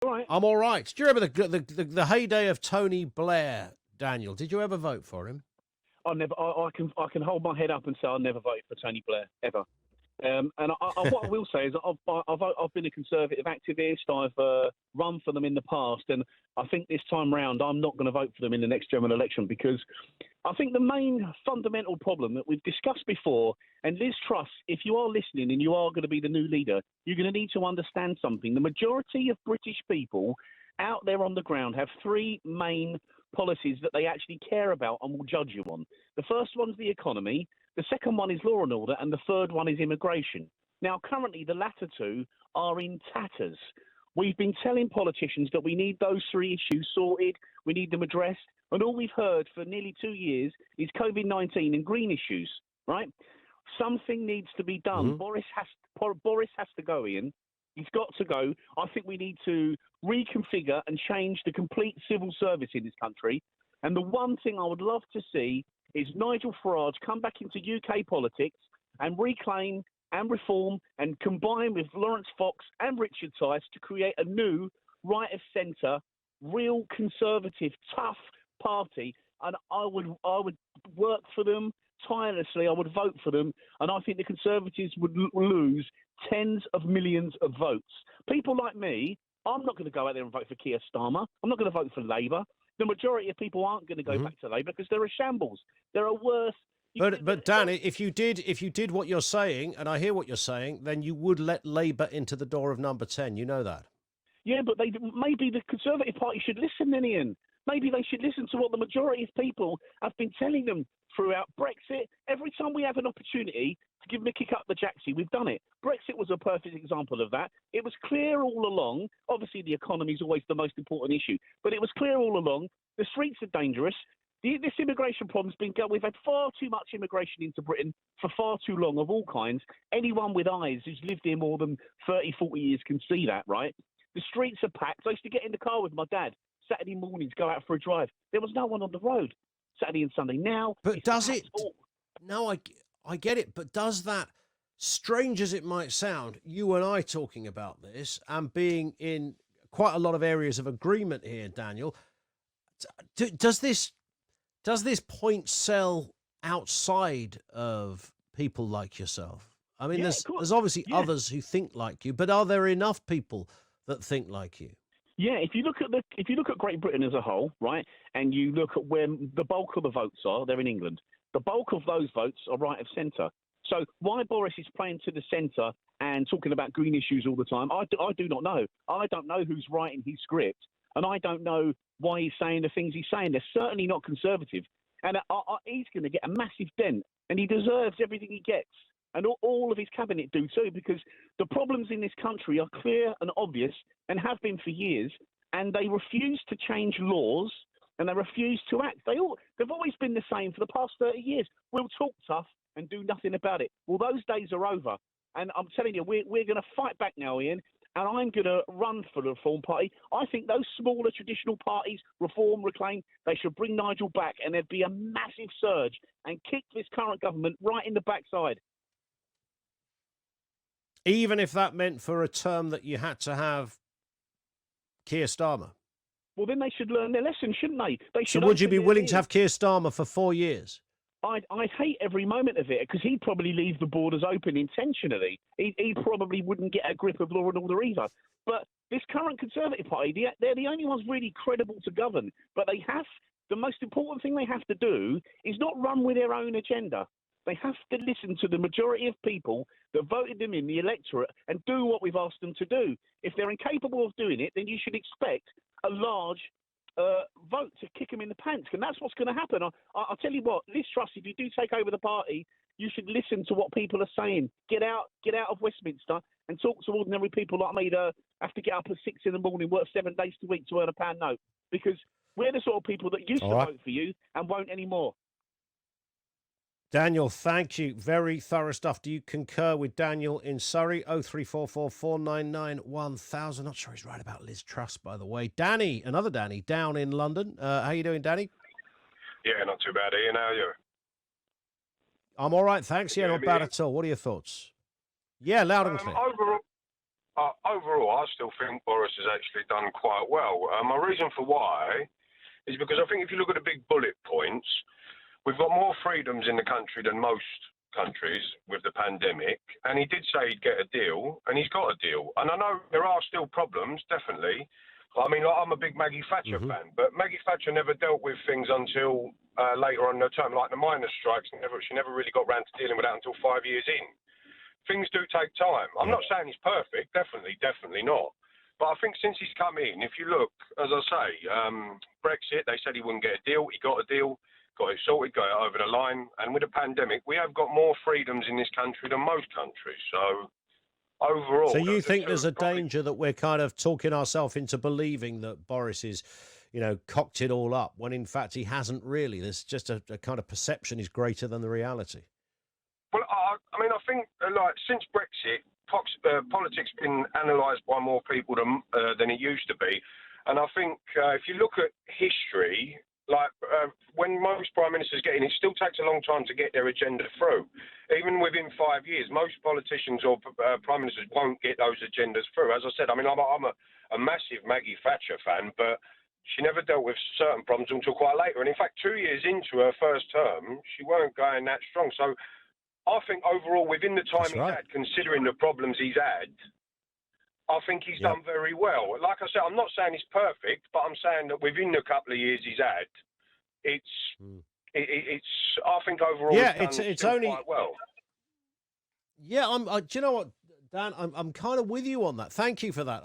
All right. I'm all right. Do you remember the heyday of Tony Blair, Daniel? Did you ever vote for him? I never. I can hold my head up and say I never voted for Tony Blair ever. And what I will say is I've been a Conservative activist. I've run for them in the past, and I think this time round I'm not going to vote for them in the next general election because I think the main fundamental problem that we've discussed before, and Liz Truss, if you are listening and you are going to be the new leader, you're going to need to understand something. The majority of British people out there on the ground have three main policies that they actually care about and will judge you on. The first one's the economy. The second one is law and order, and the third one is immigration. Now, currently, the latter two are in tatters. We've been telling politicians that we need those three issues sorted, we need them addressed, and all we've heard for nearly 2 years is COVID-19 and green issues, right? Something needs to be done. Boris has to go, Ian. He's got to go. I think we need to reconfigure and change the complete civil service in this country. And the one thing I would love to see is Nigel Farage come back into UK politics and reclaim and reform and combine with Lawrence Fox and Richard Tice to create a new right-of-centre, real conservative, tough party. And I would work for them tirelessly. I would vote for them. And I think the Conservatives would lose tens of millions of votes. People like me, I'm not going to go out there and vote for Keir Starmer. I'm not going to vote for Labour. The majority of people aren't going to go back to Labour because they're a shambles. They're a worse. But Dan, if you did what you're saying, and I hear what you're saying, then you would let Labour into the door of number 10. You know that. Yeah, but maybe the Conservative Party should listen, then, Ian. Maybe they should listen to what the majority of people have been telling them throughout Brexit. Every time we have an opportunity to give them a kick up the jacksie, we've done it. Brexit was a perfect example of that. It was clear all along. Obviously, the economy is always the most important issue, but it was clear all along. The streets are dangerous. This immigration problem's been going. We've had far too much immigration into Britain for far too long, of all kinds. Anyone with eyes who's lived here more than 30, 40 years can see that, right? The streets are packed. I used to get in the car with my dad Saturday mornings, go out for a drive. There was no one on the road Saturday and Sunday. Now, but does it? No, I get it. But does that, strange as it might sound, you and I talking about this and being in quite a lot of areas of agreement here, Daniel, does this point sell outside of people like yourself? I mean, there's obviously others who think like you, but are there enough people that think like you? Yeah, if you look at Great Britain as a whole, right, and you look at where the bulk of the votes are, they're in England. The bulk of those votes are right of centre. So why Boris is playing to the centre and talking about green issues all the time, I do not know. I don't know who's writing his script, and I don't know why he's saying the things he's saying. They're certainly not conservative, and he's going to get a massive dent, and he deserves everything he gets. And all of his cabinet do too, because the problems in this country are clear and obvious and have been for years, and they refuse to change laws and they refuse to act. They've always been the same for the past 30 years. We'll talk tough and do nothing about it. Well, those days are over, and I'm telling you, we're going to fight back now, Ian, and I'm going to run for the Reform Party. I think those smaller traditional parties, Reform, Reclaim, they should bring Nigel back, and there'd be a massive surge and kick this current government right in the backside. Even if that meant for a term that you had to have Keir Starmer? Well, then they should learn their lesson, shouldn't they? So would you be willing to have Keir Starmer for 4 years? I'd hate every moment of it, because he'd probably leave the borders open intentionally. He probably wouldn't get a grip of law and order either. But this current Conservative Party, they're the only ones really credible to govern. But the most important thing they have to do is not run with their own agenda. They have to listen to the majority of people that voted them in, the electorate, and do what we've asked them to do. If they're incapable of doing it, then you should expect a large vote to kick them in the pants. And that's what's going to happen. I'll tell you what, Liz Truss, if you do take over the party, you should listen to what people are saying. Get out of Westminster and talk to ordinary people like me that have to get up at 6 in the morning, work 7 days a week to earn a £1 note. Because we're the sort of people that used to vote for you and won't anymore. Daniel, thank you. Very thorough stuff. Do you concur with Daniel in Surrey? 0344 499 1000. Not sure he's right about Liz Truss, by the way. Danny, another Danny, down in London. How you doing, Danny? Yeah, not too bad. Ian, how are you? I'm all right, thanks. Yeah, not bad at all. What are your thoughts? Yeah, loud and clear. Overall, I still think Boris has actually done quite well. My reason for why is because I think if you look at the big bullet points, we've got more freedoms in the country than most countries with the pandemic, and he did say he'd get a deal, and he's got a deal. And I know there are still problems, definitely. I mean, like, I'm a big Maggie Thatcher fan, but Maggie Thatcher never dealt with things until later on in her term, like the miners' strikes. She never really got round to dealing with that until 5 years in. Things do take time. I'm not saying he's perfect, definitely not. But I think since he's come in, if you look, as I say, Brexit, they said he wouldn't get a deal. He got a deal, got it sorted, got it over the line. And with the pandemic, we have got more freedoms in this country than most countries. So overall... So you think there's a danger that we're kind of talking ourselves into believing that Boris is, cocked it all up, when in fact he hasn't really? There's just a kind of perception is greater than the reality. Well, I mean, I think, since Brexit, politics been analysed by more people than it used to be. And I think if you look at history, when most prime ministers get in, it still takes a long time to get their agenda through. Even within 5 years, most politicians or prime ministers won't get those agendas through. As I said, I mean, I'm a massive Maggie Thatcher fan, but she never dealt with certain problems until quite later. And in fact, 2 years into her first term, she weren't going that strong. So I think overall, within the time he's had, considering the problems he's had, I think he's done very well. Like I said, I'm not saying he's perfect, but I'm saying that within the couple of years he's had, it's. I think overall, it's only quite well. Yeah, do you know what, Dan? I'm kind of with you on that. Thank you for that.